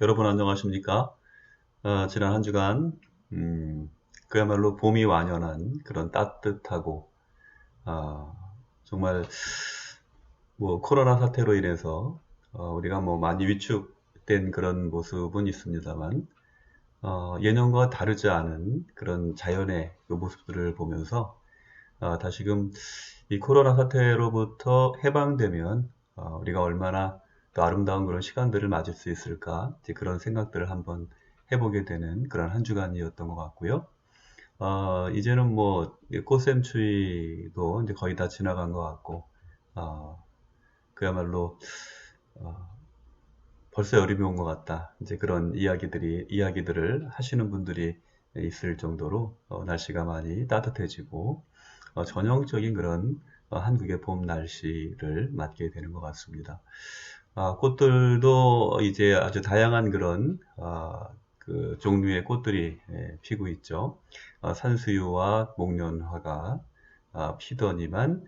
여러분 안녕하십니까? 지난 한 주간 그야말로 봄이 완연한 그런 따뜻하고 아, 정말 뭐 코로나 사태로 인해서 우리가 뭐 많이 위축된 그런 모습은 있습니다만 예년과 다르지 않은 그런 자연의 그 모습들을 보면서 다시금 이 코로나 사태로부터 해방되면 우리가 얼마나 또 아름다운 그런 시간들을 맞을 수 있을까 이제 그런 생각들을 한번 해보게 되는 그런 한 주간이었던 것 같고요. 이제는 뭐 꽃샘추위도 이제 거의 다 지나간 것 같고 그야말로 어, 벌써 여름이 온 것 같다. 이제 그런 이야기들을 하시는 분들이 있을 정도로 날씨가 많이 따뜻해지고 전형적인 그런 한국의 봄 날씨를 맞게 되는 것 같습니다. 꽃들도 이제 아주 다양한 그런 그 종류의 꽃들이 피고 있죠. 산수유와 목련화가 피더니만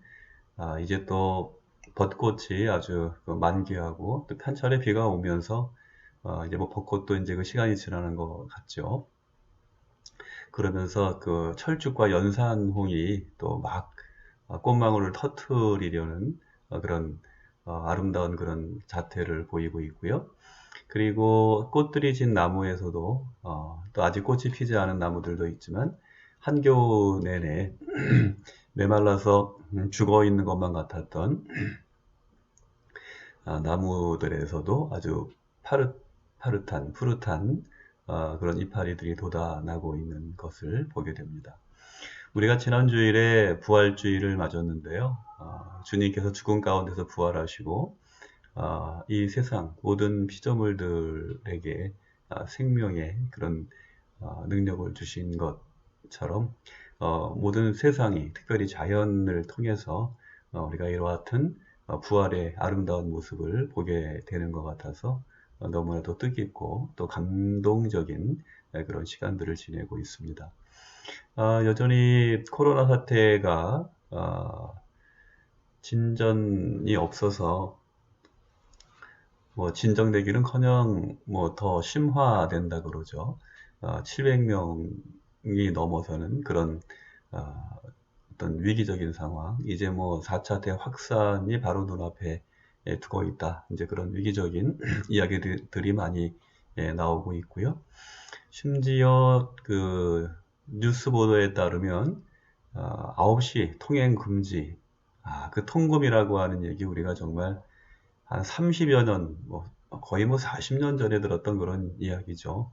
이제 또 벚꽃이 아주 그 만개하고 또 한철에 비가 오면서 이제 뭐 벚꽃도 이제 그 시간이 지나는 것 같죠. 그러면서 그 철쭉과 연산홍이 또 막 꽃망울을 터트리려는 그런 아름다운 그런 자태를 보이고 있고요. 그리고 꽃들이 진 나무에서도 또 아직 꽃이 피지 않은 나무들도 있지만 한겨울 내내 메말라서 죽어 있는 것만 같았던 나무들에서도 아주 파릇파릇한 푸릇한 그런 이파리들이 돋아나고 있는 것을 보게 됩니다. 우리가 지난 주일에 부활주일을 맞았는데요. 주님께서 죽음 가운데서 부활하시고 이 세상 모든 피조물들에게 생명의 그런 능력을 주신 것처럼 모든 세상이 특별히 자연을 통해서 우리가 이와 같은 부활의 아름다운 모습을 보게 되는 것 같아서 너무나도 뜻깊고 또 감동적인 그런 시간들을 지내고 있습니다. 여전히 코로나 사태가 진전이 없어서 뭐 진정되기는커녕 뭐 더 심화된다 그러죠. 700명이 넘어서는 그런 어떤 위기적인 상황, 이제 뭐 4차 대확산이 바로 눈앞에 두고 있다. 이제 그런 위기적인 이야기들이 많이 나오고 있고요. 심지어 그 뉴스 보도에 따르면 9시 통행 금지, 그 통금이라고 하는 얘기 우리가 정말 한 30여 년, 뭐 거의 뭐 40년 전에 들었던 그런 이야기죠.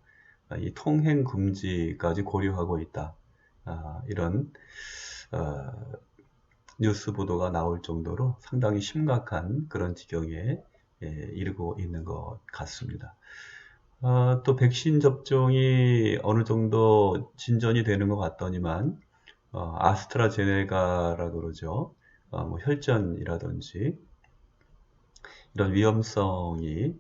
이 통행 금지까지 고려하고 있다. 이런 어, 뉴스 보도가 나올 정도로 상당히 심각한 그런 지경에 이르고 있는 것 같습니다. 또 백신 접종이 어느 정도 진전이 되는 것 같더니만 아스트라제네카라 그러죠. 뭐 혈전이라든지 이런 위험성이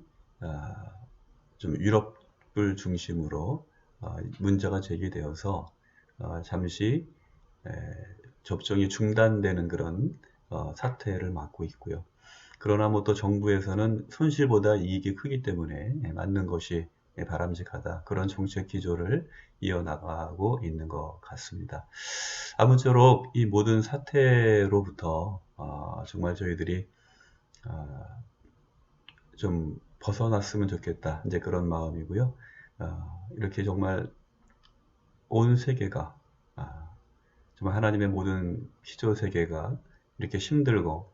좀 유럽을 중심으로 문제가 제기되어서 잠시 접종이 중단되는 그런 사태를 맞고 있고요. 그러나 뭐 또 정부에서는 손실보다 이익이 크기 때문에 맞는 것이 바람직하다. 그런 정책 기조를 이어나가고 있는 것 같습니다. 아무쪼록 이 모든 사태로부터 정말 저희들이 좀 벗어났으면 좋겠다. 이제 그런 마음이고요. 이렇게 정말 온 세계가 정말 하나님의 모든 피조 세계가 이렇게 힘들고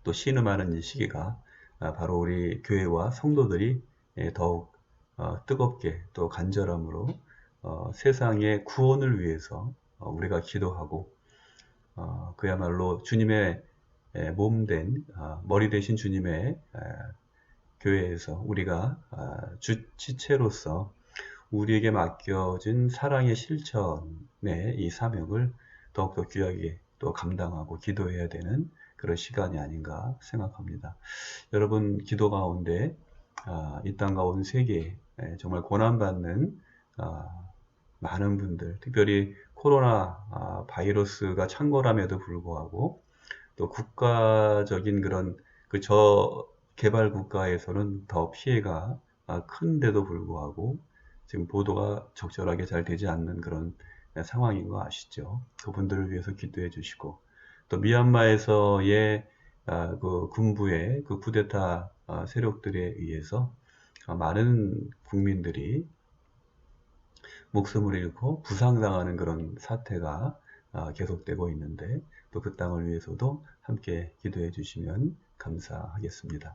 또 신음하는 이 시기가 바로 우리 교회와 성도들이 더욱 뜨겁게 또 간절함으로 세상의 구원을 위해서 우리가 기도하고 그야말로 주님의 몸된 머리 대신 주님의 교회에서 우리가 주치체로서 우리에게 맡겨진 사랑의 실천의 이 사명을 더욱더 귀하게 또 감당하고 기도해야 되는 그런 시간이 아닌가 생각합니다. 여러분 기도 가운데 이 땅과 온 세계에 정말 고난받는 많은 분들, 특별히 코로나 바이러스가 창궐함에도 불구하고 또 국가적인 그런 그 저개발 국가에서는 더 피해가 큰데도 불구하고 지금 보도가 적절하게 잘 되지 않는 그런 상황인 거 아시죠? 그분들을 위해서 기도해 주시고, 또 미얀마에서의 그 군부의 그 쿠데타 세력들에 의해서 많은 국민들이 목숨을 잃고 부상당하는 그런 사태가 계속되고 있는데, 또 그 땅을 위해서도 함께 기도해 주시면 감사하겠습니다.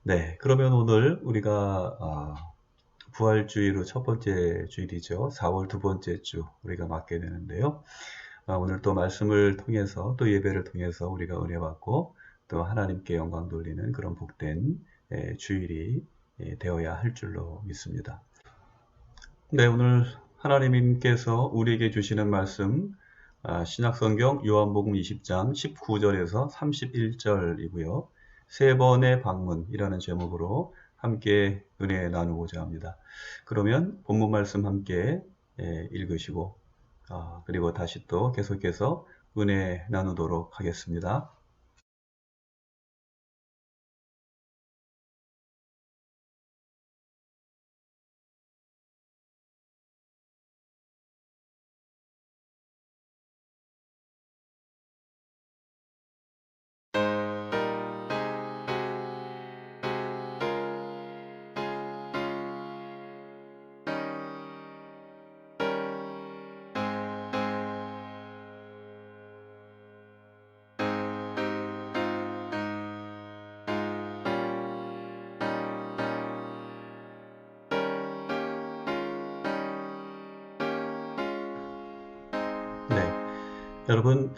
네, 그러면 오늘 우리가 부활주의로 첫 번째 주일이죠. 4월 두 번째 주 우리가 맞게 되는데요. 오늘 또 말씀을 통해서, 또 예배를 통해서 우리가 은혜 받고 또 하나님께 영광 돌리는 그런 복된 주일이 되어야 할 줄로 믿습니다. 네, 오늘 하나님께서 우리에게 주시는 말씀, 신약성경 요한복음 20장 19절에서 31절이고요. 세 번의 방문이라는 제목으로 함께 은혜 나누고자 합니다. 그러면 본문 말씀 함께 읽으시고, 그리고 다시 또 계속해서 은혜 나누도록 하겠습니다. 네, 여러분,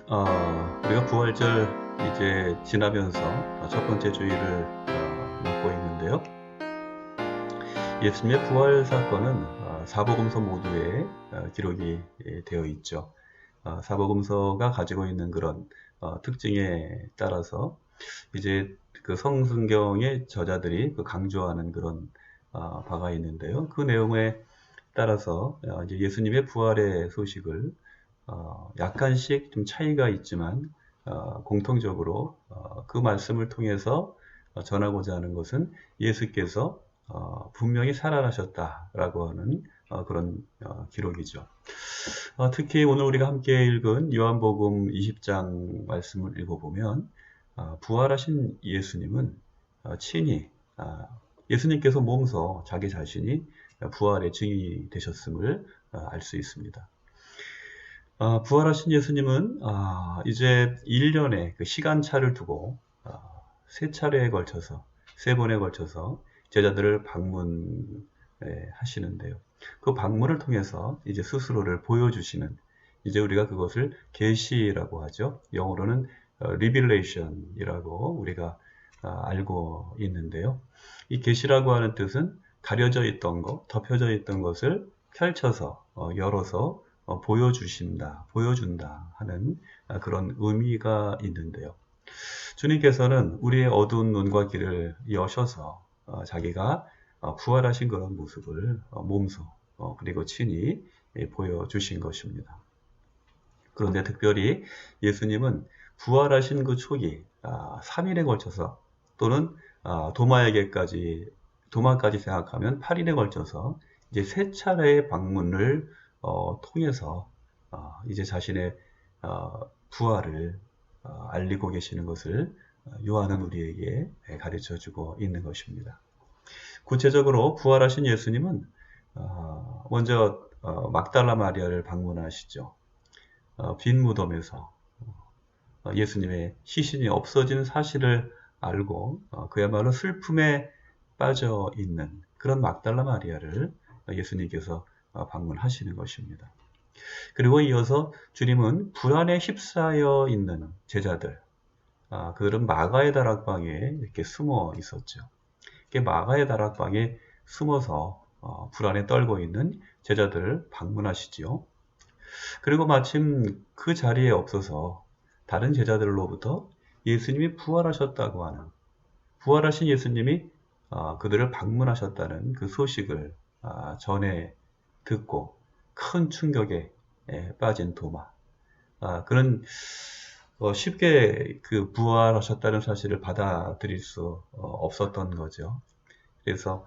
우리가 부활절 이제 지나면서 첫 번째 주일을 맞고 있는데요. 예수님의 부활 사건은 사복음서 모두에 기록이 되어 있죠. 사복음서가 가지고 있는 그런 특징에 따라서 이제 그 성경의 저자들이 그 강조하는 그런 바가 있는데요. 그 내용에 따라서 이제 예수님의 부활의 소식을 약간씩 좀 차이가 있지만 공통적으로 그 말씀을 통해서 전하고자 하는 것은 예수께서 분명히 살아나셨다라고 하는 그런 기록이죠. 특히 오늘 우리가 함께 읽은 요한복음 20장 말씀을 읽어보면 부활하신 예수님은 친히 예수님께서 몸소 자기 자신이 부활의 증인이 되셨음을 알 수 있습니다. 부활하신 예수님은 이제 1년의 그 시간차를 두고 세 차례에 걸쳐서, 세 번에 걸쳐서 제자들을 방문하시는데요. 그 방문을 통해서 이제 스스로를 보여주시는, 이제 우리가 그것을 계시라고 하죠. 영어로는 revelation이라고 우리가 알고 있는데요. 이 계시라고 하는 뜻은 가려져 있던 것, 덮여져 있던 것을 펼쳐서 열어서 보여주신다, 보여준다 하는 그런 의미가 있는데요. 주님께서는 우리의 어두운 눈과 귀를 여셔서 자기가 부활하신 그런 모습을 몸소 그리고 친히 보여주신 것입니다. 그런데 특별히 예수님은 부활하신 그 초기 3일에 걸쳐서, 또는 도마까지 생각하면 8일에 걸쳐서 이제 세 차례의 방문을 통해서 이제 자신의 부활을 알리고 계시는 것을 요한은 우리에게 가르쳐주고 있는 것입니다. 구체적으로 부활하신 예수님은 먼저 막달라 마리아를 방문하시죠. 빈 무덤에서 예수님의 시신이 없어진 사실을 알고 그야말로 슬픔에 빠져 있는 그런 막달라 마리아를 예수님께서 방문하시는 것입니다. 그리고 이어서 주님은 불안에 휩싸여 있는 제자들, 그들은 마가의 다락방에 이렇게 숨어 있었죠. 마가의 다락방에 숨어서 불안에 떨고 있는 제자들을 방문하시지요. 그리고 마침 그 자리에 없어서 다른 제자들로부터 예수님이 부활하셨다고 하는, 부활하신 예수님이 그들을 방문하셨다는 그 소식을 전해 듣고 큰 충격에 빠진 도마. 그는 쉽게 그 부활하셨다는 사실을 받아들일 수 없었던 거죠. 그래서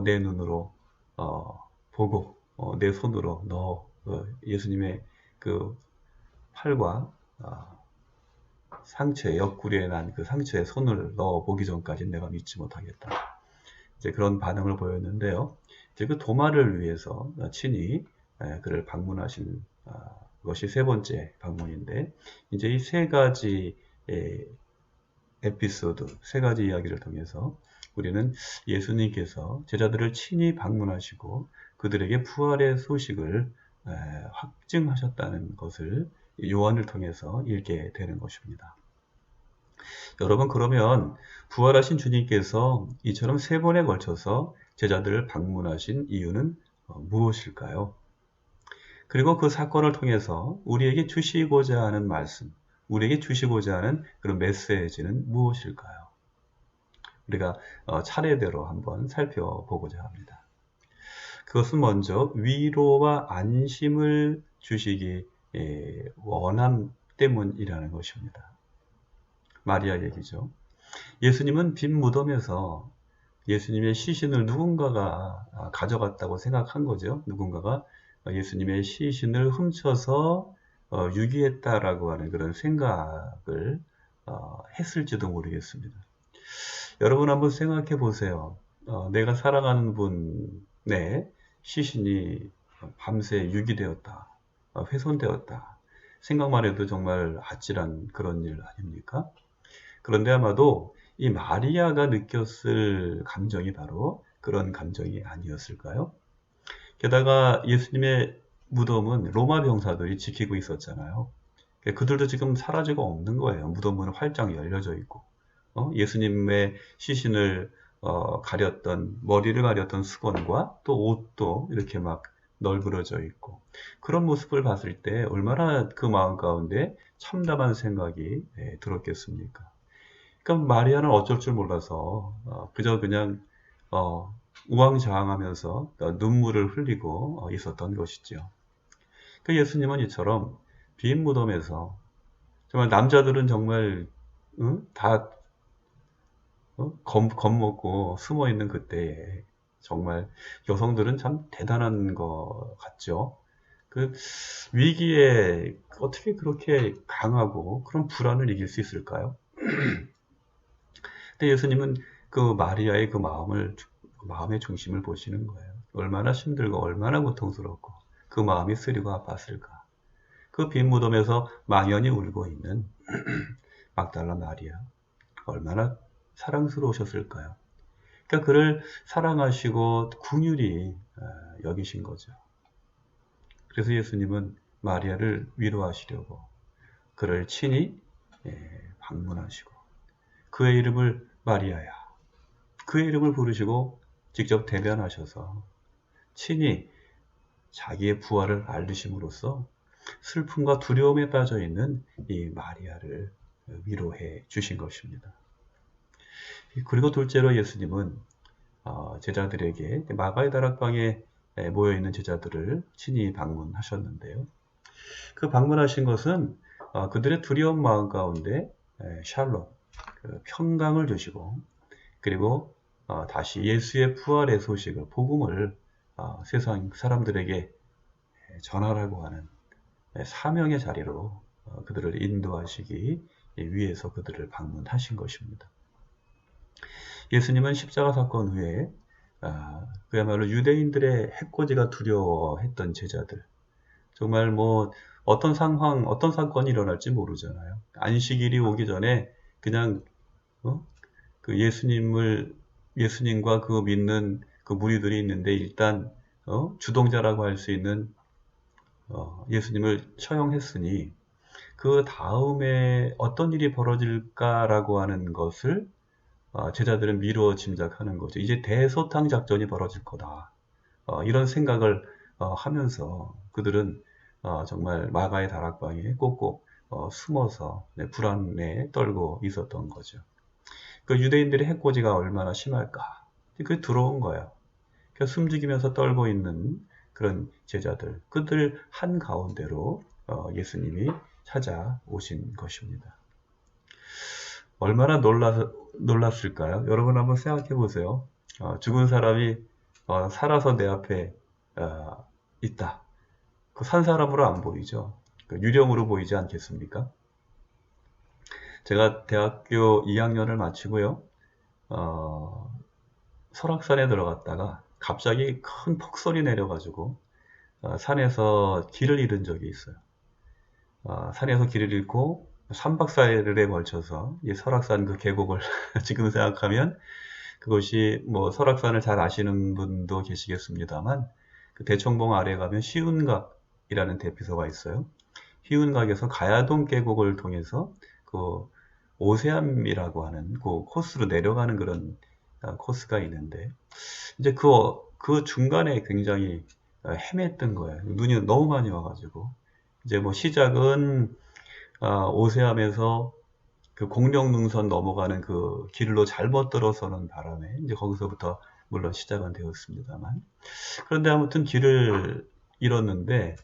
내 눈으로 보고 내 손으로 예수님의 그 팔과 상처에 옆구리에 난 그 상처에 손을 넣어 보기 전까지 내가 믿지 못하겠다. 이제 그런 반응을 보였는데요. 이제 그 도마를 위해서 친히 그를 방문하신 것이 세 번째 방문인데, 이제 이 세 가지 에피소드, 세 가지 이야기를 통해서 우리는 예수님께서 제자들을 친히 방문하시고 그들에게 부활의 소식을 확증하셨다는 것을 요한을 통해서 읽게 되는 것입니다. 여러분, 그러면 부활하신 주님께서 이처럼 세 번에 걸쳐서 제자들을 방문하신 이유는 무엇일까요? 그리고 그 사건을 통해서 우리에게 주시고자 하는 말씀, 우리에게 주시고자 하는 그런 메시지는 무엇일까요? 우리가 차례대로 한번 살펴보고자 합니다. 그것은 먼저 위로와 안심을 주시기 원함 때문이라는 것입니다. 마리아 얘기죠. 예수님은 빈 무덤에서 예수님의 시신을 누군가가 가져갔다고 생각한 거죠. 누군가가 예수님의 시신을 훔쳐서 유기했다라고 하는 그런 생각을 했을지도 모르겠습니다. 여러분 한번 생각해 보세요. 내가 사랑하는 분의 시신이 밤새 유기되었다, 훼손되었다. 생각만 해도 정말 아찔한 그런 일 아닙니까? 그런데 아마도 이 마리아가 느꼈을 감정이 바로 그런 감정이 아니었을까요? 게다가 예수님의 무덤은 로마 병사들이 지키고 있었잖아요. 그들도 지금 사라지고 없는 거예요. 무덤은 활짝 열려져 있고. 예수님의 시신을 가렸던, 머리를 가렸던 수건과 또 옷도 이렇게 막 널브러져 있고, 그런 모습을 봤을 때 얼마나 그 마음 가운데 참담한 생각이 들었겠습니까? 그러니까 마리아는 어쩔 줄 몰라서 그저 그냥 우왕좌왕하면서 눈물을 흘리고 있었던 것이죠. 그 예수님은 이처럼 빈 무덤에서 정말 남자들은 정말 다 겁먹고 숨어 있는 그때에 정말 여성들은 참 대단한 것 같죠. 그 위기에 어떻게 그렇게 강하고 그런 불안을 이길 수 있을까요? 근데 예수님은 그 마리아의 그 마음의 중심을 보시는 거예요. 얼마나 힘들고 얼마나 고통스럽고 그 마음이 쓰리고 아팠을까. 그 빈 무덤에서 망연히 울고 있는 막달라 마리아, 얼마나 사랑스러우셨을까요? 그러니까 그를 사랑하시고 긍휼히 여기신 거죠. 그래서 예수님은 마리아를 위로하시려고 그를 친히 방문하시고 그의 이름을 마리아야, 그의 이름을 부르시고 직접 대변하셔서 친히 자기의 부활을 알리심으로써 슬픔과 두려움에 빠져 있는 이 마리아를 위로해 주신 것입니다. 그리고 둘째로 예수님은 제자들에게 마가의 다락방에 모여있는 제자들을 친히 방문하셨는데요. 그 방문하신 것은 그들의 두려운 마음 가운데 샬롬, 평강을 주시고, 그리고 다시 예수의 부활의 소식을, 복음을 세상 사람들에게 전하라고 하는 사명의 자리로 그들을 인도하시기 위해서 그들을 방문하신 것입니다. 예수님은 십자가 사건 후에 그야말로 유대인들의 해코지가 두려워했던 제자들, 정말 뭐 어떤 상황, 어떤 사건이 일어날지 모르잖아요. 안식일이 오기 전에 그냥 그 예수님과 그 믿는 그 무리들이 있는데 일단 주동자라고 할 수 있는 예수님을 처형했으니 그 다음에 어떤 일이 벌어질까라고 하는 것을 제자들은 미루어 짐작하는 거죠. 이제 대소탕 작전이 벌어질 거다. 이런 생각을 하면서 그들은 정말 마가의 다락방에 꼭꼭 숨어서 불안에 떨고 있었던 거죠. 그 유대인들의 해코지가 얼마나 심할까. 그게 들어온 거예요. 숨죽이면서 떨고 있는 그런 제자들, 그들 한가운데로 예수님이 찾아오신 것입니다. 얼마나 놀랐을까요? 여러분 한번 생각해 보세요. 죽은 사람이 살아서 내 앞에 있다. 그 산 사람으로 안 보이죠. 그 유령으로 보이지 않겠습니까? 제가 대학교 2학년을 마치고요. 설악산에 들어갔다가 갑자기 큰 폭설이 내려가지고 산에서 길을 잃은 적이 있어요. 산에서 길을 잃고 3박 4일에 걸쳐서 이 설악산 그 계곡을 지금 생각하면 그것이 뭐 설악산을 잘 아시는 분도 계시겠습니다만 그 대청봉 아래 가면 시운각이라는 대피소가 있어요. 시운각에서 가야동 계곡을 통해서 그 오세암이라고 하는 그 코스로 내려가는 그런 코스가 있는데 이제 그 중간에 굉장히 헤맸던 거예요. 눈이 너무 많이 와가지고 이제 뭐 시작은 오세암에서 그 공룡능선 넘어가는 그 길로 잘못 들어서는 바람에 이제 거기서부터 물론 시작은 되었습니다만 그런데 아무튼 길을 잃었는데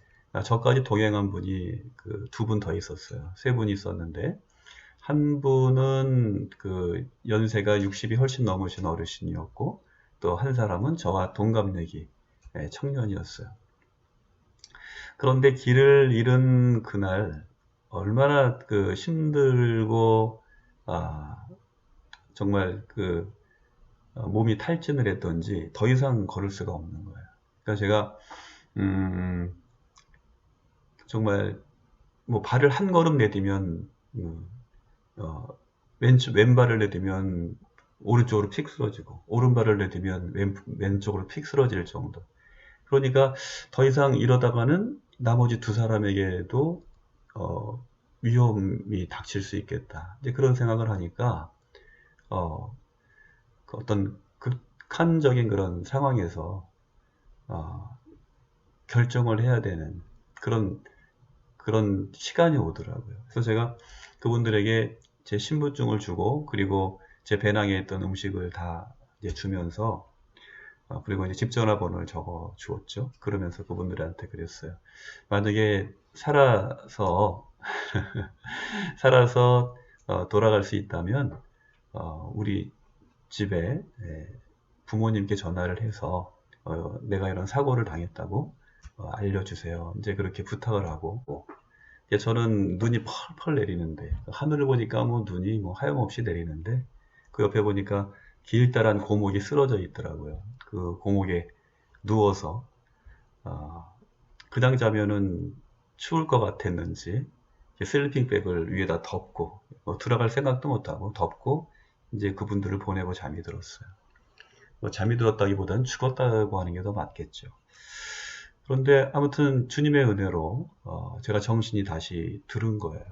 저까지 동행한 분이 그 두 분 더 있었어요. 세 분이 있었는데 한 분은 그 연세가 60이 훨씬 넘으신 어르신이었고 또 한 사람은 저와 동갑내기 청년이었어요. 그런데 길을 잃은 그날 얼마나 그 힘들고 정말 그 몸이 탈진을 했던지 더 이상 걸을 수가 없는 거예요. 그러니까 제가 정말 뭐 발을 한 걸음 내디면 왼발을 내디면 오른쪽으로 픽 쓰러지고 오른발을 내디면 왼쪽으로 픽 쓰러질 정도. 그러니까 더 이상 이러다가는 나머지 두 사람에게도 위험이 닥칠 수 있겠다. 이제 그런 생각을 하니까 그 어떤 극한적인 그런 상황에서 결정을 해야 되는 그런 시간이 오더라고요. 그래서 제가 그분들에게 제 신분증을 주고 그리고 제 배낭에 있던 음식을 다 이제 주면서 그리고 이제 집 전화번호를 적어 주었죠. 그러면서 그분들한테 그랬어요. 만약에 살아서 돌아갈 수 있다면 우리 집에 부모님께 전화를 해서 내가 이런 사고를 당했다고 알려주세요. 이제 그렇게 부탁을 하고 저는 눈이 펄펄 내리는데 하늘을 보니까 뭐 눈이 뭐 하염없이 내리는데 그 옆에 보니까 길다란 고목이 쓰러져 있더라고요. 그 고목에 누워서 그냥 자면은 추울 것 같았는지 슬리핑백을 위에다 덮고 들어갈 생각도 못하고 덮고 이제 그분들을 보내고 잠이 들었어요. 뭐 잠이 들었다기보다는 죽었다고 하는 게 더 맞겠죠. 그런데 아무튼 주님의 은혜로 제가 정신이 다시 들은 거예요.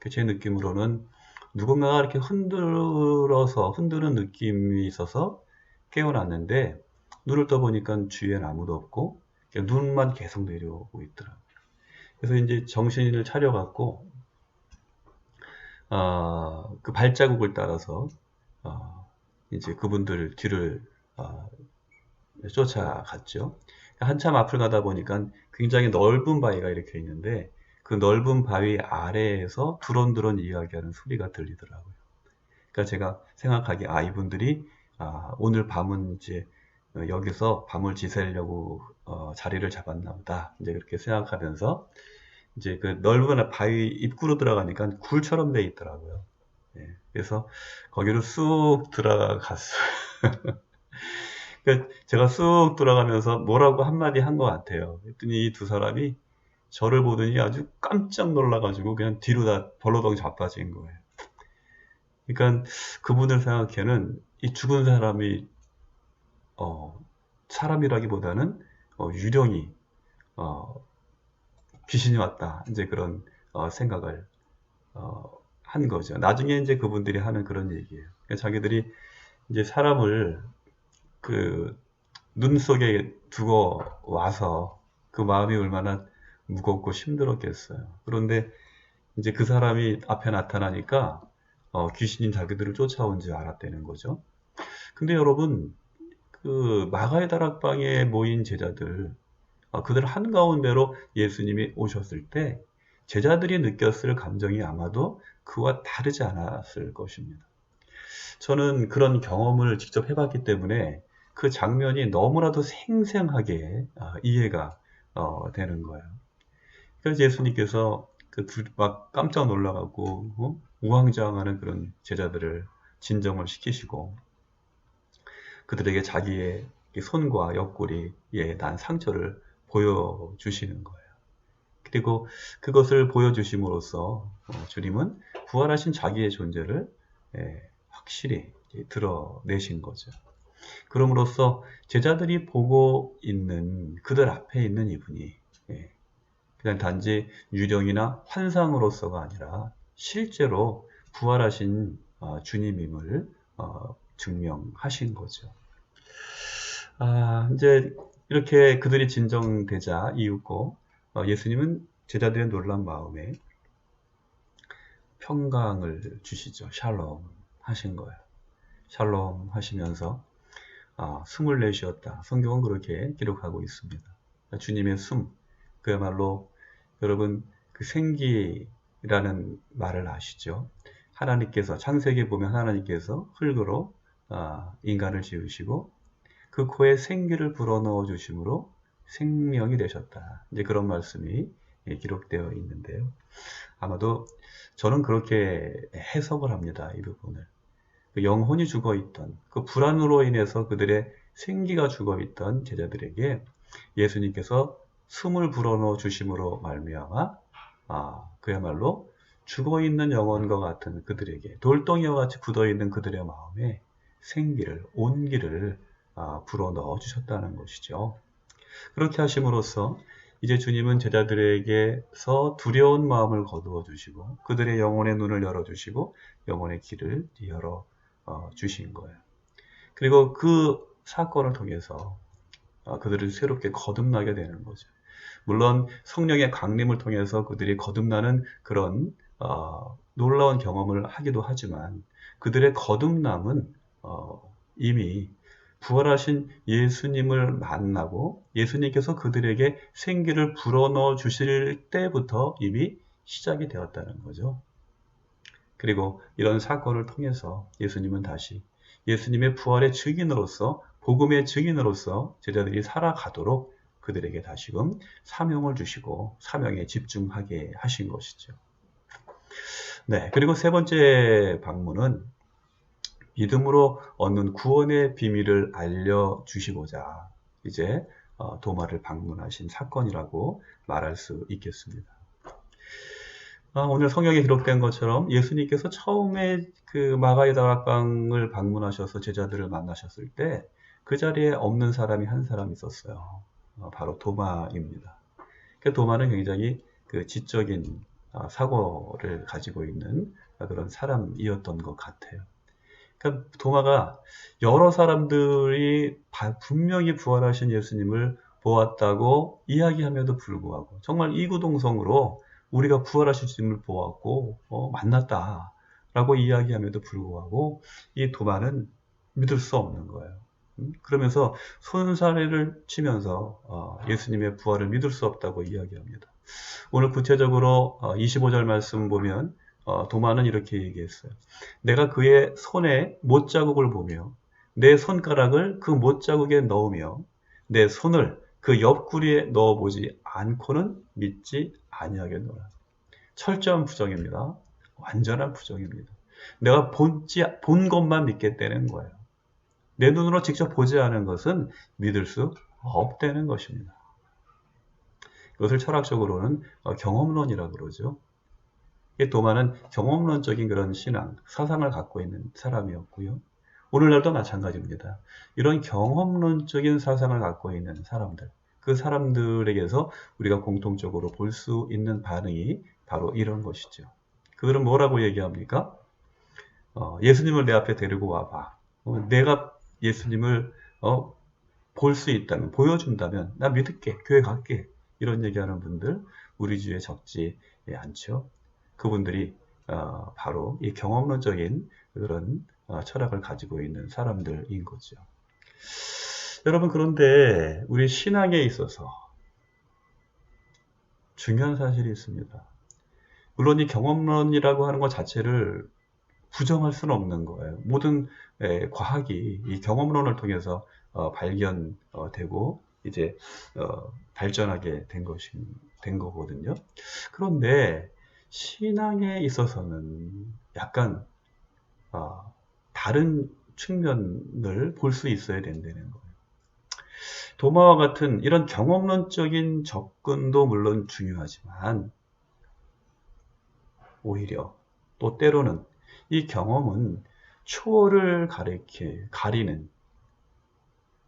제 느낌으로는 누군가가 이렇게 흔드는 느낌이 있어서 깨어났는데 눈을 떠보니까 주위엔 아무도 없고 눈만 계속 내려오고 있더라고요. 그래서 이제 정신을 차려갖고 그 발자국을 따라서 이제 그분들 뒤를 쫓아갔죠. 한참 앞을 가다 보니까 굉장히 넓은 바위가 이렇게 있는데 그 넓은 바위 아래에서 두런두런 이야기하는 소리가 들리더라고요. 그러니까 제가 생각하기에 이분들이 오늘 밤은 이제 여기서 밤을 지새려고 자리를 잡았나 보다. 이제 그렇게 생각하면서 이제 그 넓은 바위 입구로 들어가니까 굴처럼 돼 있더라고요. 그래서 거기로 쑥 들어갔어요. 그러니까 제가 쑥 들어가면서 뭐라고 한마디 한 것 같아요. 그랬더니 이 두 사람이 저를 보더니 아주 깜짝 놀라가지고 그냥 뒤로 다 벌러덩 자빠진 거예요. 그러니까 그분을 생각해는 이 죽은 사람이 사람이라기보다는 유령이 귀신이 왔다. 이제 그런 생각을 한 거죠. 나중에 이제 그분들이 하는 그런 얘기예요. 그러니까 자기들이 이제 사람을 그 눈 속에 두고 와서 그 마음이 얼마나 무겁고 힘들었겠어요. 그런데 이제 그 사람이 앞에 나타나니까 귀신이 자기들을 쫓아온 줄 알았다는 거죠. 근데 여러분 그 마가의 다락방에 모인 제자들 그들 한가운데로 예수님이 오셨을 때 제자들이 느꼈을 감정이 아마도 그와 다르지 않았을 것입니다. 저는 그런 경험을 직접 해봤기 때문에 그 장면이 너무나도 생생하게 이해가 되는 거예요. 그래서 예수님께서 막 깜짝 놀라갖고 우왕좌왕하는 그런 제자들을 진정을 시키시고 그들에게 자기의 손과 옆구리에 난 상처를 보여주시는 거예요. 그리고 그것을 보여주심으로써 주님은 부활하신 자기의 존재를 확실히 드러내신 거죠. 그럼으로써 제자들이 보고 있는 그들 앞에 있는 이분이 그냥 단지 유령이나 환상으로서가 아니라 실제로 부활하신 주님임을 증명하신 거죠. 이제 이렇게 그들이 진정되자 이윽고 예수님은 제자들의 놀란 마음에 평강을 주시죠. 샬롬 하신 거예요. 샬롬 하시면서 숨을 내쉬었다. 성경은 그렇게 기록하고 있습니다. 주님의 숨, 그야말로 여러분 그 생기라는 말을 아시죠? 하나님께서 창세기에 보면 하나님께서 흙으로 인간을 지으시고 그 코에 생기를 불어넣어 주심으로 생명이 되셨다. 이제 그런 말씀이 기록되어 있는데요. 아마도 저는 그렇게 해석을 합니다. 이 부분을. 그 영혼이 죽어있던 그 불안으로 인해서 그들의 생기가 죽어있던 제자들에게 예수님께서 숨을 불어넣어 주심으로 말미암아 그야말로 죽어있는 영혼과 같은 그들에게 돌덩이와 같이 굳어있는 그들의 마음에 생기를 온기를 불어넣어 주셨다는 것이죠. 그렇게 하심으로써 이제 주님은 제자들에게서 두려운 마음을 거두어 주시고 그들의 영혼의 눈을 열어 주시고 영혼의 길을 열어 주신 거예요. 그리고 그 사건을 통해서 그들을 새롭게 거듭나게 되는 거죠. 물론 성령의 강림을 통해서 그들이 거듭나는 그런 놀라운 경험을 하기도 하지만 그들의 거듭남은 이미 부활하신 예수님을 만나고 예수님께서 그들에게 생기를 불어넣어 주실 때부터 이미 시작이 되었다는 거죠. 그리고 이런 사건을 통해서 예수님은 다시 예수님의 부활의 증인으로서 복음의 증인으로서 제자들이 살아가도록 그들에게 다시금 사명을 주시고 사명에 집중하게 하신 것이죠. 네, 그리고 세 번째 방문은 믿음으로 얻는 구원의 비밀을 알려주시고자 이제 도마를 방문하신 사건이라고 말할 수 있겠습니다. 오늘 성경에 기록된 것처럼 예수님께서 처음에 그 마가의 다락방을 방문하셔서 제자들을 만나셨을 때 그 자리에 없는 사람이 한 사람 있었어요. 바로 도마입니다. 도마는 굉장히 그 지적인 사고를 가지고 있는 그런 사람이었던 것 같아요. 그러니까 도마가 여러 사람들이 분명히 부활하신 예수님을 보았다고 이야기함에도 불구하고 정말 이구동성으로 우리가 부활하신 예수님을 보았고 만났다라고 이야기함에도 불구하고 이 도마는 믿을 수 없는 거예요. 그러면서 손사래를 치면서 예수님의 부활을 믿을 수 없다고 이야기합니다. 오늘 구체적으로 25절 말씀 보면 도마는 이렇게 얘기했어요. 내가 그의 손에 못자국을 보며 내 손가락을 그 못자국에 넣으며 내 손을 그 옆구리에 넣어보지 않고는 믿지 아니하겠노라. 철저한 부정입니다. 완전한 부정입니다. 내가 본 것만 믿겠다는 거예요. 내 눈으로 직접 보지 않은 것은 믿을 수 없다는 것입니다. 이것을 철학적으로는 경험론이라고 그러죠. 도마는 경험론적인 그런 신앙, 사상을 갖고 있는 사람이었고요. 오늘날도 마찬가지입니다. 이런 경험론적인 사상을 갖고 있는 사람들, 그 사람들에게서 우리가 공통적으로 볼 수 있는 반응이 바로 이런 것이죠. 그들은 뭐라고 얘기합니까? 예수님을 내 앞에 데리고 와봐. 내가 예수님을 볼 수 있다면, 보여준다면 나 믿을게, 교회 갈게. 이런 얘기하는 분들 우리 주위에 적지 않죠. 그분들이 바로 이 경험론적인 그런 철학을 가지고 있는 사람들인 거죠. 여러분, 그런데 우리 신앙에 있어서 중요한 사실이 있습니다. 물론 이 경험론이라고 하는 것 자체를 부정할 수는 없는 거예요. 모든 과학이 이 경험론을 통해서 발견되고 이제 발전하게 된 거거든요. 그런데 신앙에 있어서는 약간 다른 측면을 볼 수 있어야 된다는 거예요. 도마와 같은 이런 경험론적인 접근도 물론 중요하지만 오히려 또 때로는 이 경험은 초월을 가리는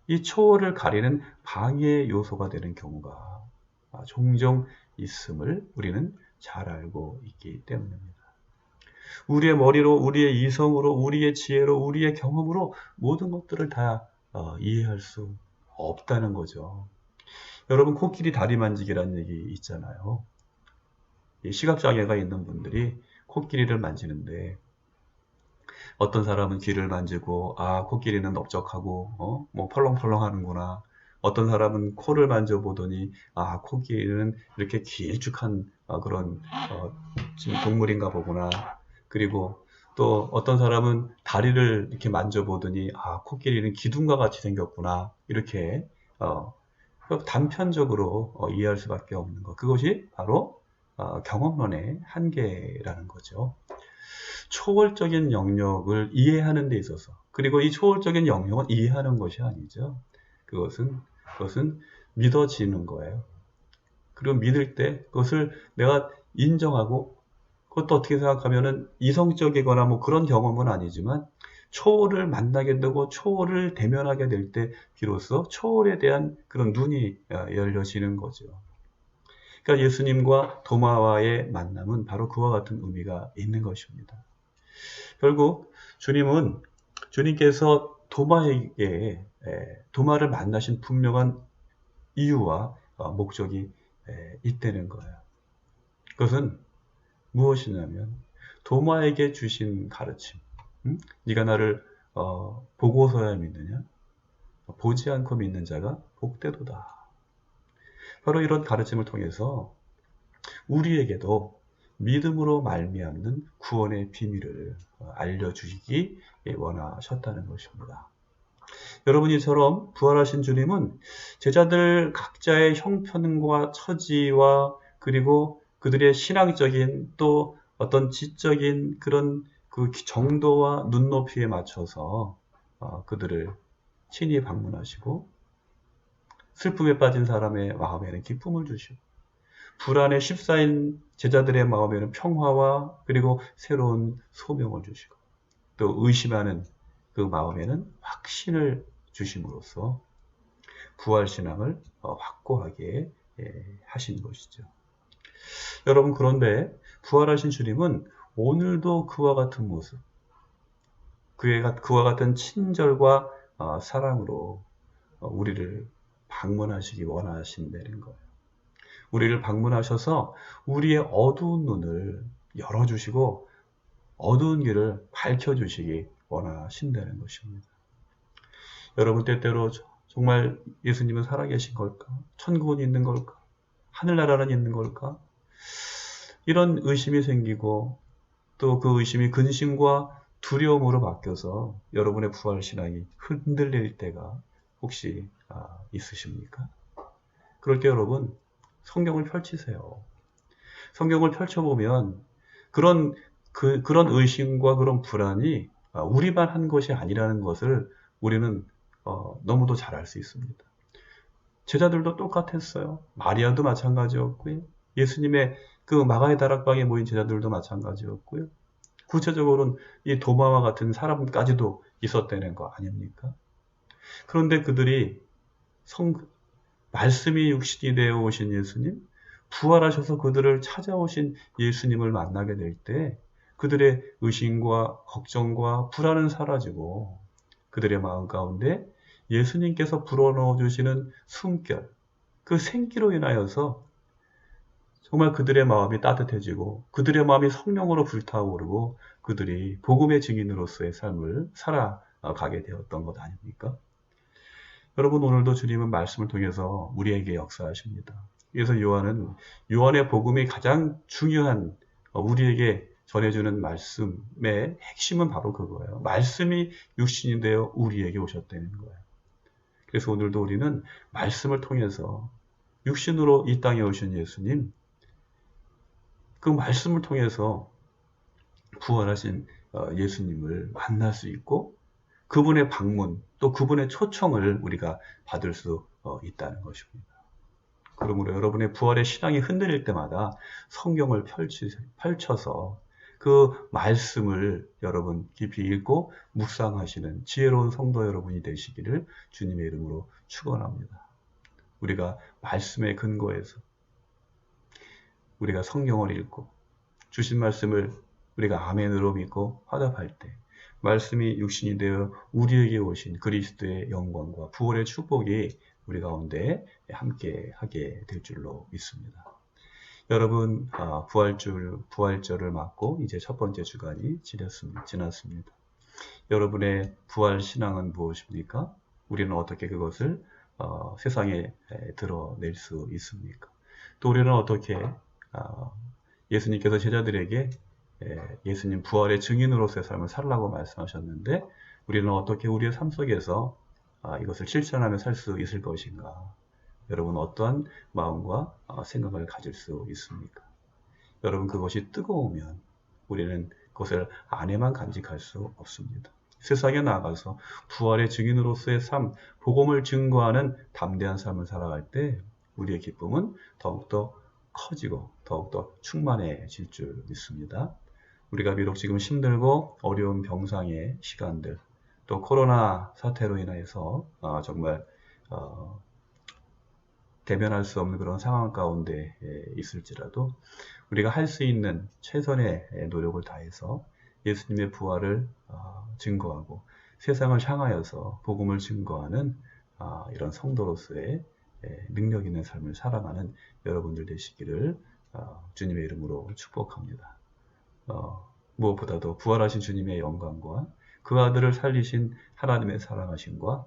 이 초월을 가리는 방해 요소가 되는 경우가 종종 있음을 우리는 잘 알고 있기 때문입니다. 우리의 머리로, 우리의 이성으로, 우리의 지혜로, 우리의 경험으로 모든 것들을 다 이해할 수 없다는 거죠. 여러분, 코끼리 다리 만지기라는 얘기 있잖아요. 시각장애가 있는 분들이 코끼리를 만지는데 어떤 사람은 귀를 만지고 코끼리는 넓적하고 뭐 펄렁펄렁 하는구나. 어떤 사람은 코를 만져보더니 코끼리는 이렇게 길쭉한 그런 지금 동물인가 보구나. 그리고 또 어떤 사람은 다리를 이렇게 만져보더니 코끼리는 기둥과 같이 생겼구나. 이렇게 단편적으로 이해할 수밖에 없는 것. 그것이 바로 경험론의 한계라는 거죠. 초월적인 영역을 이해하는 데 있어서, 그리고 이 초월적인 영역은 이해하는 것이 아니죠. 그것은 믿어지는 거예요. 그리고 믿을 때 그것을 내가 인정하고, 그것도 어떻게 생각하면은 이성적이거나 뭐 그런 경험은 아니지만 초월을 만나게 되고 초월을 대면하게 될 때 비로소 초월에 대한 그런 눈이 열려지는 거죠. 그러니까 예수님과 도마와의 만남은 바로 그와 같은 의미가 있는 것입니다. 결국 주님께서 도마를 만나신 분명한 이유와 목적이 있다는 거예요. 그것은 무엇이냐면 도마에게 주신 가르침. 네가 나를 보고서야 믿느냐? 보지 않고 믿는 자가 복되도다. 바로 이런 가르침을 통해서 우리에게도 믿음으로 말미암는 구원의 비밀을 알려주시기 원하셨다는 것입니다. 여러분, 이처럼 부활하신 주님은 제자들 각자의 형편과 처지와 그리고 그들의 신앙적인 또 어떤 지적인 그런 그 정도와 눈높이에 맞춰서 그들을 친히 방문하시고 슬픔에 빠진 사람의 마음에는 기쁨을 주시고 불안에 휩싸인 제자들의 마음에는 평화와 그리고 새로운 소명을 주시고 또 의심하는 그 마음에는 확신을 주심으로써 부활신앙을 확고하게 하신 것이죠. 여러분, 그런데 부활하신 주님은 오늘도 그와 같은 모습, 그와 같은 친절과 사랑으로 우리를 방문하시기 원하신다는 거예요. 우리를 방문하셔서 우리의 어두운 눈을 열어주시고 어두운 길을 밝혀주시기 원하신다는 것입니다. 여러분, 때때로 정말 예수님은 살아계신 걸까? 천국은 있는 걸까? 하늘나라는 있는 걸까? 이런 의심이 생기고 또 그 의심이 근심과 두려움으로 바뀌어서 여러분의 부활신앙이 흔들릴 때가 혹시 있으십니까? 그럴 때 여러분, 성경을 펼치세요. 성경을 펼쳐보면 그런 의심과 그런 불안이 우리만 한 것이 아니라는 것을 우리는 너무도 잘 알 수 있습니다. 제자들도 똑같았어요. 마리아도 마찬가지였고요. 예수님의 그 마가의 다락방에 모인 제자들도 마찬가지였고요. 구체적으로는 이 도마와 같은 사람까지도 있었다는 거 아닙니까? 그런데 그들이 말씀이 육신이 되어 오신 예수님, 부활하셔서 그들을 찾아오신 예수님을 만나게 될 때 그들의 의심과 걱정과 불안은 사라지고 그들의 마음 가운데 예수님께서 불어넣어 주시는 숨결, 그 생기로 인하여서 정말 그들의 마음이 따뜻해지고 그들의 마음이 성령으로 불타오르고 그들이 복음의 증인으로서의 삶을 살아가게 되었던 것 아닙니까? 여러분, 오늘도 주님은 말씀을 통해서 우리에게 역사하십니다. 그래서 요한의 복음이 가장 중요한 우리에게 전해주는 말씀의 핵심은 바로 그거예요. 말씀이 육신이 되어 우리에게 오셨다는 거예요. 그래서 오늘도 우리는 말씀을 통해서 육신으로 이 땅에 오신 예수님, 그 말씀을 통해서 부활하신 예수님을 만날 수 있고 그분의 방문, 또 그분의 초청을 우리가 받을 수 있다는 것입니다. 그러므로 여러분의 부활의 신앙이 흔들릴 때마다 성경을 펼쳐서 그 말씀을 여러분 깊이 읽고 묵상하시는 지혜로운 성도 여러분이 되시기를 주님의 이름으로 축원합니다. 우리가 말씀의 근거에서 우리가 성경을 읽고 주신 말씀을 우리가 아멘으로 믿고 화답할 때 말씀이 육신이 되어 우리에게 오신 그리스도의 영광과 부활의 축복이 우리 가운데 함께 하게 될 줄로 믿습니다. 여러분, 부활절을 맞고 이제 첫 번째 주간이 지났습니다. 여러분의 부활 신앙은 무엇입니까? 우리는 어떻게 그것을 세상에 드러낼 수 있습니까? 또 우리는 어떻게 예수님께서 제자들에게 예수님 부활의 증인으로서의 삶을 살라고 말씀하셨는데 우리는 어떻게 우리의 삶 속에서 이것을 실천하며 살 수 있을 것인가? 여러분 어떠한 마음과 생각을 가질 수 있습니까? 여러분 그것이 뜨거우면 우리는 그것을 안에만 간직할 수 없습니다. 세상에 나가서 부활의 증인으로서의 삶, 복음을 증거하는 담대한 삶을 살아갈 때 우리의 기쁨은 더욱더 커지고 더욱더 충만해질 줄 믿습니다. 우리가 비록 지금 힘들고 어려운 병상의 시간들, 또 코로나 사태로 인해서 정말 대면할 수 없는 그런 상황 가운데 있을지라도 우리가 할 수 있는 최선의 노력을 다해서 예수님의 부활을 증거하고 세상을 향하여서 복음을 증거하는 이런 성도로서의 능력 있는 삶을 살아가는 여러분들 되시기를 주님의 이름으로 축복합니다. 무엇보다도 부활하신 주님의 영광과 그 아들을 살리신 하나님의 사랑하심과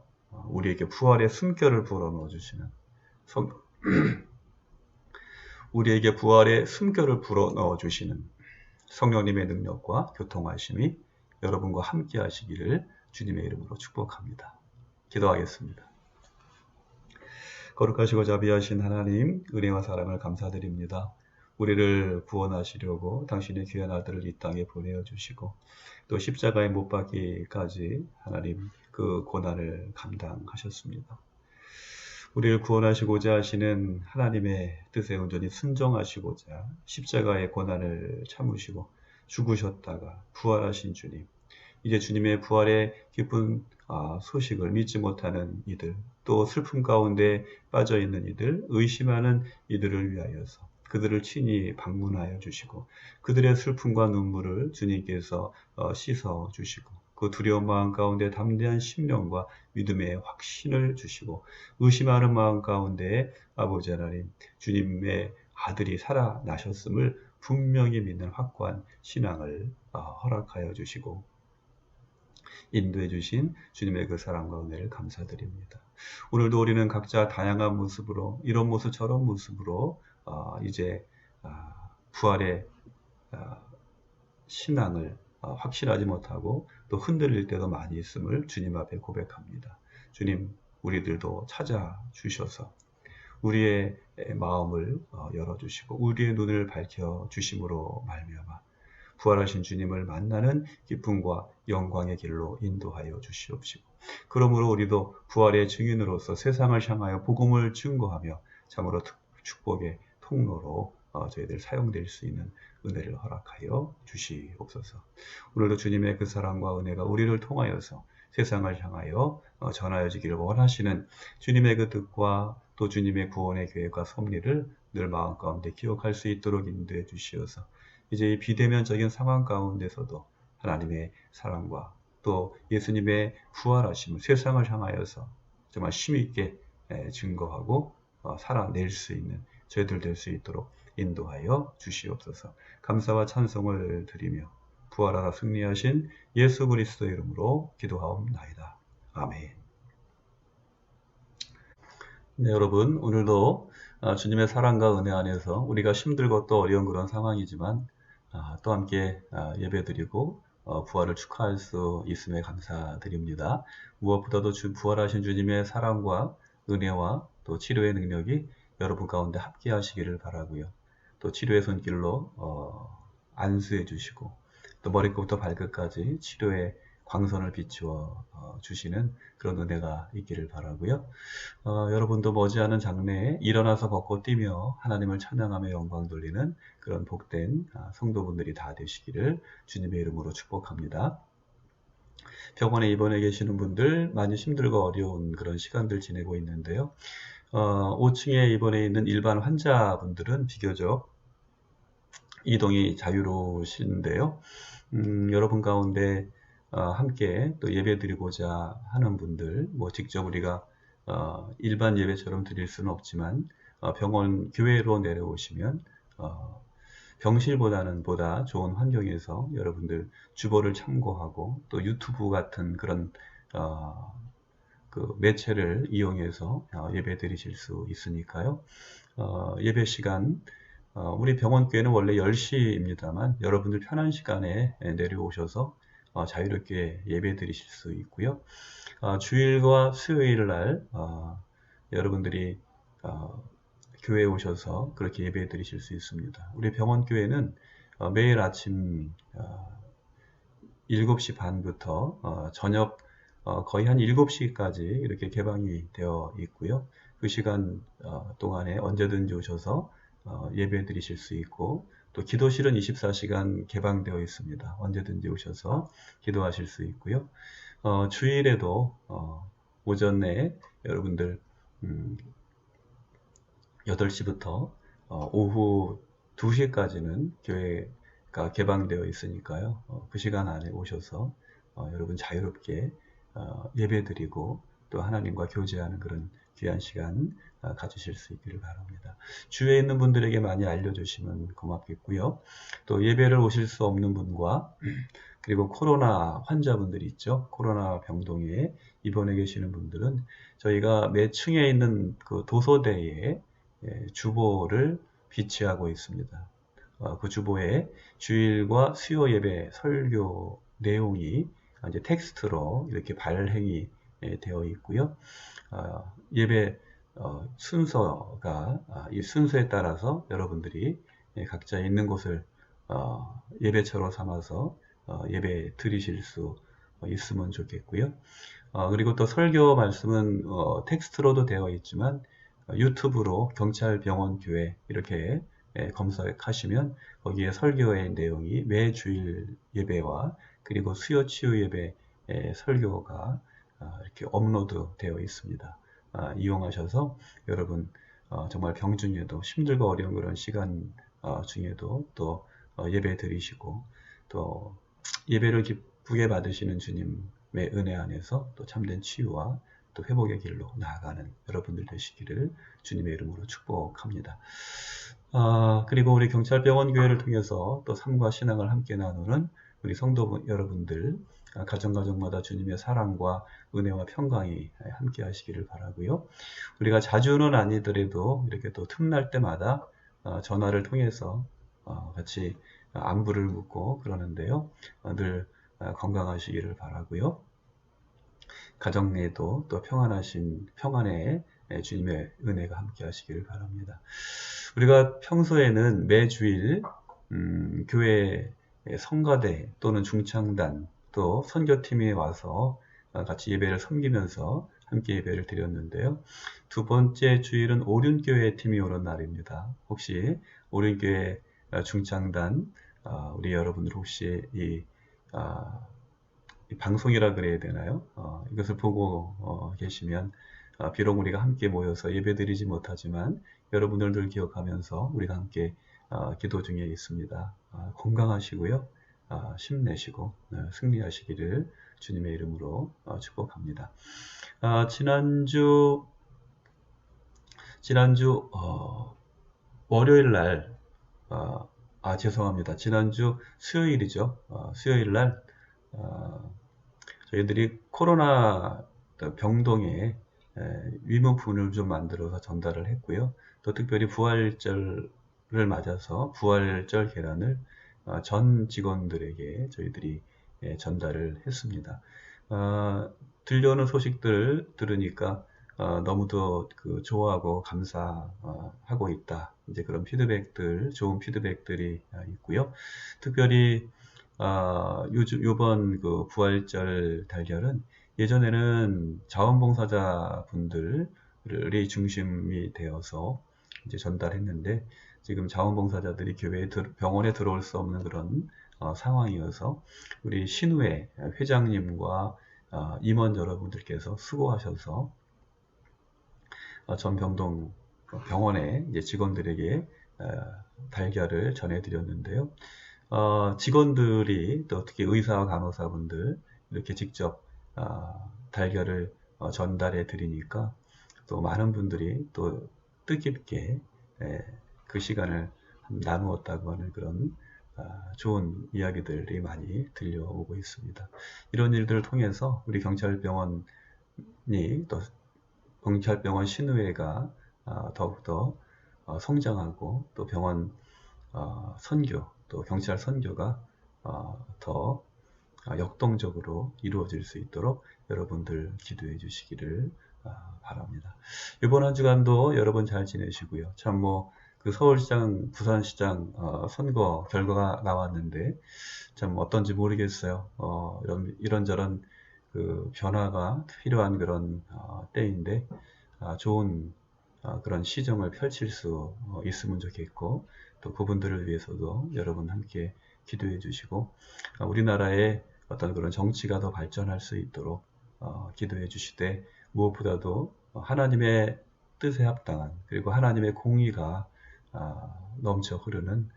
우리에게 부활의 숨결을 불어넣어 주시는 우리에게 부활의 숨결을 불어넣어 주시는 성령님의 능력과 교통하심이 여러분과 함께 하시기를 주님의 이름으로 축복합니다. 기도하겠습니다. 거룩하시고 자비하신 하나님, 은혜와 사랑을 감사드립니다. 우리를 구원하시려고 당신의 귀한 아들을 이 땅에 보내어주시고 또 십자가에 못 박기까지 하나님 그 고난을 감당하셨습니다. 우리를 구원하시고자 하시는 하나님의 뜻에 온전히 순종하시고자 십자가의 고난을 참으시고 죽으셨다가 부활하신 주님, 이제 주님의 부활의 기쁜 소식을 믿지 못하는 이들, 또 슬픔 가운데 빠져있는 이들, 의심하는 이들을 위하여서 그들을 친히 방문하여 주시고 그들의 슬픔과 눈물을 주님께서 씻어 주시고 그 두려운 마음 가운데 담대한 심령과 믿음의 확신을 주시고 의심하는 마음 가운데 아버지 하나님 주님의 아들이 살아나셨음을 분명히 믿는 확고한 신앙을 허락하여 주시고 인도해 주신 주님의 그 사랑과 은혜를 감사드립니다. 오늘도 우리는 각자 다양한 모습으로 이런 모습 저런 모습으로 이제 부활의 신앙을 확실하지 못하고 또 흔들릴 때도 많이 있음을 주님 앞에 고백합니다. 주님, 우리들도 찾아주셔서 우리의 마음을 열어주시고 우리의 눈을 밝혀주심으로 말미암아 부활하신 주님을 만나는 기쁨과 영광의 길로 인도하여 주시옵시고 그러므로 우리도 부활의 증인으로서 세상을 향하여 복음을 증거하며 참으로 축복의 통로로 저희들 사용될 수 있는 은혜를 허락하여 주시옵소서. 오늘도 주님의 그 사랑과 은혜가 우리를 통하여서 세상을 향하여 전하여지기를 원하시는 주님의 그 뜻과 또 주님의 구원의 계획과 섭리를 늘 마음 가운데 기억할 수 있도록 인도해 주시어서 이제 이 비대면적인 상황 가운데서도 하나님의 사랑과 또 예수님의 부활하심을 세상을 향하여서 정말 힘있게 증거하고 살아낼 수 있는 저희들 될 수 있도록 인도하여 주시옵소서. 감사와 찬송을 드리며 부활하사 승리하신 예수 그리스도 이름으로 기도하옵나이다. 아멘. 네, 여러분 오늘도 주님의 사랑과 은혜 안에서 우리가 힘들고 또 어려운 그런 상황이지만 또 함께 예배드리고 부활을 축하할 수 있음에 감사드립니다. 무엇보다도 부활하신 주님의 사랑과 은혜와 또 치료의 능력이 여러분 가운데 함께 하시기를 바라고요. 또 치료의 손길로 안수해 주시고 또 머리끝부터 발끝까지 치료의 광선을 비추어 주시는 그런 은혜가 있기를 바라고요. 여러분도 머지않은 장래에 일어나서 걷고 뛰며 하나님을 찬양하며 영광 돌리는 그런 복된 성도분들이 다 되시기를 주님의 이름으로 축복합니다. 병원에 입원해 계시는 분들 많이 힘들고 어려운 그런 시간들 지내고 있는데요. 5층에 입원해 있는 일반 환자분들은 비교적 이동이 자유로우신데요. 여러분 가운데 함께 또 예배 드리고자 하는 분들, 뭐 직접 우리가 일반 예배처럼 드릴 수는 없지만 병원 교회로 내려오시면 병실보다는 보다 좋은 환경에서 여러분들 주보를 참고하고 또 유튜브 같은 그런 그 매체를 이용해서 예배 드리실 수 있으니까요. 예배 시간 우리 병원 교회는 원래 10시입니다만 여러분들 편한 시간에 내려오셔서 자유롭게 예배 드리실 수 있고요. 주일과 수요일 날 여러분들이 교회에 오셔서 그렇게 예배 드리실 수 있습니다. 우리 병원 교회는 매일 아침 7시 반부터 저녁 거의 한 7시까지 이렇게 개방이 되어 있고요. 그 시간 동안에 언제든지 오셔서 예배 드리실 수 있고 또 기도실은 24시간 개방되어 있습니다. 언제든지 오셔서 기도하실 수 있고요. 주일에도 오전에 여러분들 8시부터 오후 2시까지는 교회가 개방되어 있으니까요. 그 시간 안에 오셔서 여러분 자유롭게 예배드리고 또 하나님과 교제하는 그런 귀한 시간 가지실 수 있기를 바랍니다. 주위에 있는 분들에게 많이 알려주시면 고맙겠고요. 또 예배를 오실 수 없는 분과 그리고 코로나 환자분들이 있죠. 코로나 병동에 입원해 계시는 분들은 저희가 매 층에 있는 그 도서대에 주보를 비치하고 있습니다. 그 주보에 주일과 수요 예배 설교 내용이 이제 텍스트로 이렇게 발행이 되어 있고요. 예배 순서가 이 순서에 따라서 여러분들이 각자 있는 곳을 예배처로 삼아서 예배 드리실 수 있으면 좋겠고요. 그리고 또 설교 말씀은 텍스트로도 되어 있지만 유튜브로 경찰병원교회 이렇게 검색하시면 거기에 설교의 내용이 매 주일 예배와 그리고 수요 치유 예배 설교가 이렇게 업로드 되어 있습니다. 이용하셔서 여러분 정말 병 중에도 힘들고 어려운 그런 시간 중에도 또 예배 드리시고 또 예배를 기쁘게 받으시는 주님의 은혜 안에서 또 참된 치유와 또 회복의 길로 나아가는 여러분들 되시기를 주님의 이름으로 축복합니다. 그리고 우리 경찰병원 교회를 통해서 또 삶과 신앙을 함께 나누는 우리 성도 여러분들 가정마다 주님의 사랑과 은혜와 평강이 함께 하시기를 바라고요. 우리가 자주는 아니더라도 이렇게 또 틈날 때마다 전화를 통해서 같이 안부를 묻고 그러는데요. 늘 건강하시기를 바라고요. 가정 내에도 또 평안의 주님의 은혜가 함께 하시기를 바랍니다. 우리가 평소에는 매주일 교회 성가대 또는 중창단 또 선교팀이 와서 같이 예배를 섬기면서 함께 예배를 드렸는데요. 두 번째 주일은 오륜교회 팀이 오는 날입니다. 혹시 오륜교회 중창단 우리 여러분들 혹시 이 방송이라 그래야 되나요? 이것을 보고 계시면 비록 우리가 함께 모여서 예배드리지 못하지만 여러분들 늘 기억하면서 우리가 함께 기도 중에 있습니다. 건강하시고요. 힘내시고 승리하시기를 주님의 이름으로 축복합니다. 지난주 월요일 날 죄송합니다. 지난주 수요일이죠. 수요일 날 저희들이 코로나 병동에 위문품을 좀 만들어서 전달을 했고요. 또 특별히 부활절을 맞아서 부활절 계란을 전 직원들에게 저희들이 전달을 했습니다. 들려오는 소식들 들으니까 너무도 좋아하고 감사하고 있다. 이제 그런 피드백들, 좋은 피드백들이 있고요. 특별히 요번 부활절 달걀은 예전에는 자원봉사자 분들이 중심이 되어서 이제 전달했는데, 지금 자원봉사자들이 병원에 들어올 수 없는 그런 상황이어서 우리 신우회 회장님과 임원 여러분들께서 수고하셔서 전병동 병원의 이제 직원들에게 달걀을 전해드렸는데요. 직원들이 또 특히 의사와 간호사분들 이렇게 직접 달걀을 전달해 드리니까 또 많은 분들이 또 뜻깊게 그 시간을 나누었다고 하는 그런 좋은 이야기들이 많이 들려오고 있습니다. 이런 일들을 통해서 우리 경찰병원 신의회가 더욱더 성장하고, 또 병원 선교, 또 경찰 선교가 더 역동적으로 이루어질 수 있도록 여러분들 기도해 주시기를 바랍니다. 이번 한 주간도 여러분 잘 지내시고요. 참 그 서울시장, 부산시장 선거 결과가 나왔는데 참 어떤지 모르겠어요. 이런저런 변화가 필요한 그런 때인데 좋은 그런 시정을 펼칠 수 있으면 좋겠고, 또 그분들을 위해서도 여러분 함께 기도해 주시고, 우리나라의 어떤 그런 정치가 더 발전할 수 있도록 기도해 주시되, 무엇보다도 하나님의 뜻에 합당한, 그리고 하나님의 공의가 넘쳐 흐르는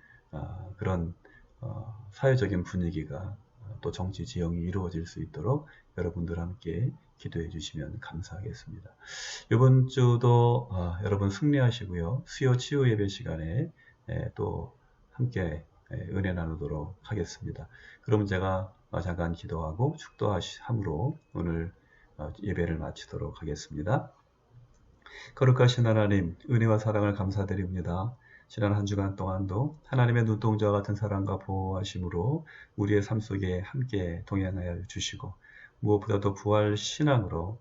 그런 사회적인 분위기가, 또 정치 지형이 이루어질 수 있도록 여러분들 함께 기도해 주시면 감사하겠습니다. 이번 주도 여러분 승리하시고요. 수요 치유 예배 시간에 또 함께 은혜 나누도록 하겠습니다. 그럼 제가 잠깐 기도하고 축도함으로 오늘 예배를 마치도록 하겠습니다. 거룩하신 하나님, 은혜와 사랑을 감사드립니다. 지난 한 주간 동안도 하나님의 눈동자와 같은 사랑과 보호하심으로 우리의 삶 속에 함께 동행하여 주시고, 무엇보다도 부활 신앙으로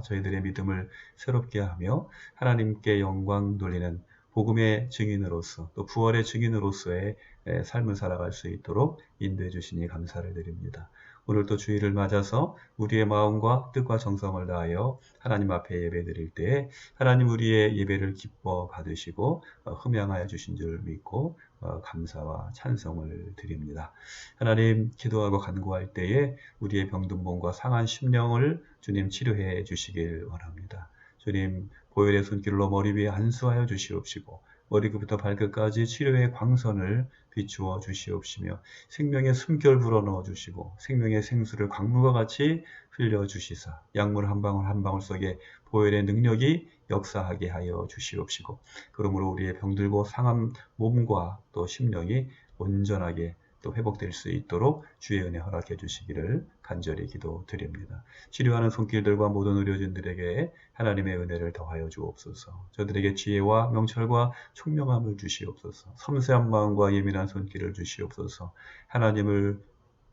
저희들의 믿음을 새롭게 하며 하나님께 영광 돌리는 복음의 증인으로서, 또 부활의 증인으로서의 삶을 살아갈 수 있도록 인도해 주시니 감사를 드립니다. 오늘도 주일을 맞아서 우리의 마음과 뜻과 정성을 다하여 하나님 앞에 예배 드릴 때에 하나님 우리의 예배를 기뻐 받으시고 흠양하여 주신 줄 믿고 감사와 찬송을 드립니다. 하나님, 기도하고 간구할 때에 우리의 병든 몸과 상한 심령을 주님 치료해 주시길 원합니다. 주님, 보혈의 손길로 머리 위에 안수하여 주시옵시고, 머리끝부터 발끝까지 치료의 광선을 비추어 주시옵시며, 생명의 숨결 불어넣어 주시고, 생명의 생수를 강물과 같이 흘려 주시사, 약물 한 방울 한 방울 속에 보혈의 능력이 역사하게 하여 주시옵시고, 그러므로 우리의 병들고 상한 몸과 또 심령이 온전하게 또 회복될 수 있도록 주의 은혜 허락해 주시기를 간절히 기도드립니다. 치료하는 손길들과 모든 의료진들에게 하나님의 은혜를 더하여 주옵소서. 저들에게 지혜와 명철과 총명함을 주시옵소서. 섬세한 마음과 예민한 손길을 주시옵소서. 하나님을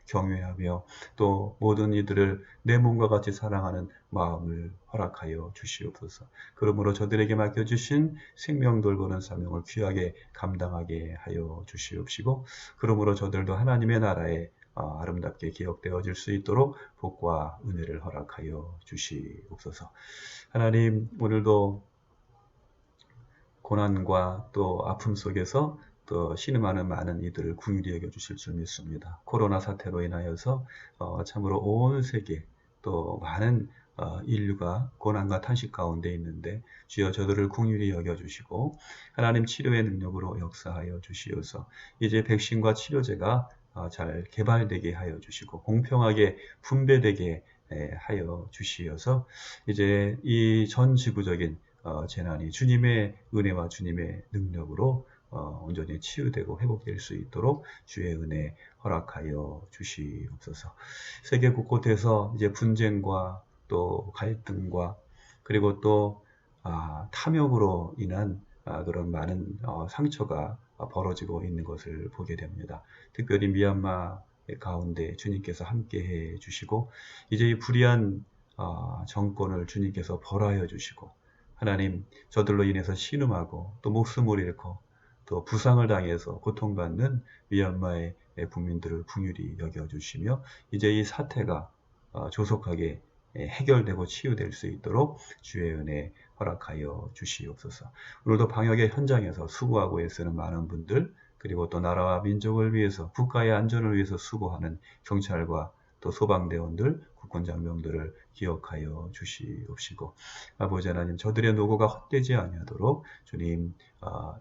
경외하며 또 모든 이들을 내 몸과 같이 사랑하는 마음을 허락하여 주시옵소서. 그러므로 저들에게 맡겨주신 생명 돌보는 사명을 귀하게 감당하게 하여 주시옵시고, 그러므로 저들도 하나님의 나라에 아름답게 기억되어질 수 있도록 복과 은혜를 허락하여 주시옵소서. 하나님, 오늘도 고난과 또 아픔 속에서 또 신음하는 많은 이들을 긍휼히 여겨주실 줄 믿습니다. 코로나 사태로 인하여서 참으로 온 세계 또 많은 인류가 고난과 탄식 가운데 있는데, 주여 저들을 긍휼히 여겨주시고 하나님 치료의 능력으로 역사하여 주시어서 이제 백신과 치료제가 잘 개발되게 하여 주시고 공평하게 분배되게 하여 주시어서 이제 이 전 지구적인 재난이 주님의 은혜와 주님의 능력으로 온전히 치유되고 회복될 수 있도록 주의 은혜 허락하여 주시옵소서. 세계 곳곳에서 이제 분쟁과 또 갈등과 그리고 또 탐욕으로 인한 그런 많은 상처가 벌어지고 있는 것을 보게 됩니다. 특별히 미얀마 가운데 주님께서 함께해 주시고 이제 이 불의한 정권을 주님께서 벌하여 주시고 하나님 저들로 인해서 신음하고 또 목숨을 잃고 또 부상을 당해서 고통받는 미얀마의 국민들을 긍휼히 여겨주시며 이제 이 사태가 조속하게 해결되고 치유될 수 있도록 주의 은혜 허락하여 주시옵소서. 오늘도 방역의 현장에서 수고하고 애쓰는 많은 분들 그리고 또 나라와 민족을 위해서 국가의 안전을 위해서 수고하는 경찰과 또 소방대원들, 국군장병들을 기억하여 주시옵시고 아버지 하나님 저들의 노고가 헛되지 아니하도록 주님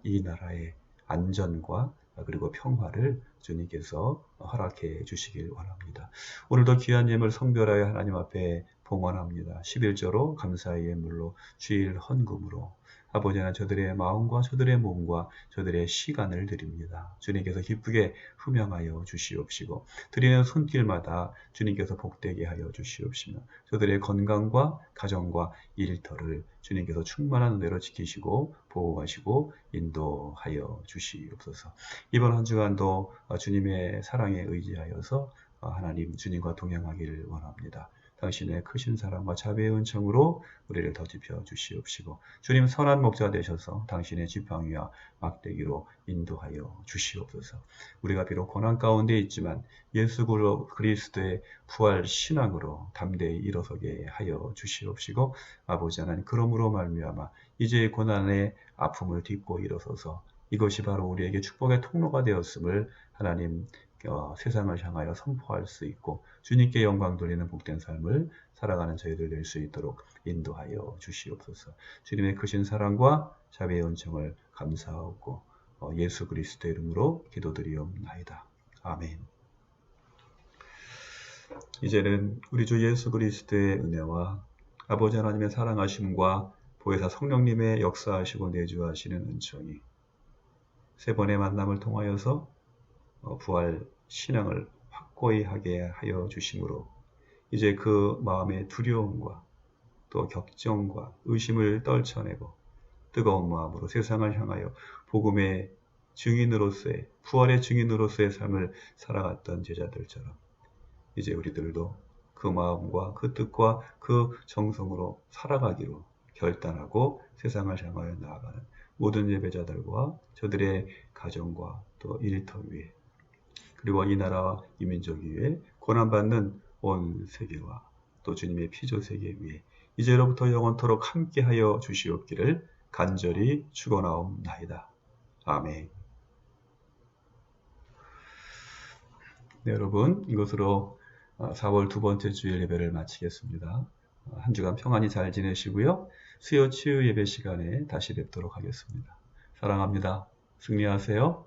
이 나라의 안전과 그리고 평화를 주님께서 허락해 주시길 원합니다. 오늘도 귀한 예물 성별하여 하나님 앞에 봉헌합니다. 11조로 감사의 예물로 주일 헌금으로 아버지 하나님 저들의 마음과 저들의 몸과 저들의 시간을 드립니다. 주님께서 기쁘게 흠양하여 주시옵시고 드리는 손길마다 주님께서 복되게 하여 주시옵시며 저들의 건강과 가정과 일터를 주님께서 충만한 은혜로 지키시고 보호하시고 인도하여 주시옵소서. 이번 한 주간도 주님의 사랑에 의지하여서 하나님 주님과 동행하기를 원합니다. 당신의 크신 사랑과 자비의 은총으로 우리를 덧입혀 주시옵시고 주님 선한 목자 되셔서 당신의 지팡이와 막대기로 인도하여 주시옵소서. 우리가 비록 고난 가운데 있지만 예수 그리스도의 부활 신앙으로 담대히 일어서게 하여 주시옵시고 아버지 하나님 그러므로 말미암아 이제 고난의 아픔을 딛고 일어서서 이것이 바로 우리에게 축복의 통로가 되었음을 하나님 세상을 향하여 선포할 수 있고 주님께 영광 돌리는 복된 삶을 살아가는 저희들 될 수 있도록 인도하여 주시옵소서. 주님의 크신 사랑과 자비의 은총을 감사하고 예수 그리스도의 이름으로 기도드리옵나이다. 아멘. 이제는 우리 주 예수 그리스도의 은혜와 아버지 하나님의 사랑하심과 보혜사 성령님의 역사하시고 내주하시는 은총이 세 번의 만남을 통하여서 부활 신앙을 확고히 하게 하여 주심으로 이제 그 마음의 두려움과 또 격정과 의심을 떨쳐내고 뜨거운 마음으로 세상을 향하여 복음의 증인으로서의 부활의 증인으로서의 삶을 살아갔던 제자들처럼 이제 우리들도 그 마음과 그 뜻과 그 정성으로 살아가기로 결단하고 세상을 향하여 나아가는 모든 예배자들과 저들의 가정과 또 일터 위에 그리고 이 나라와 이 민족 위에 고난받는 온 세계와 또 주님의 피조 세계 위에 이제로부터 영원토록 함께하여 주시옵기를 간절히 축원하옵나이다. 아멘. 네, 여러분 이것으로 4월 두 번째 주일 예배를 마치겠습니다. 한 주간 평안히 잘 지내시고요. 수요 치유 예배 시간에 다시 뵙도록 하겠습니다. 사랑합니다. 승리하세요.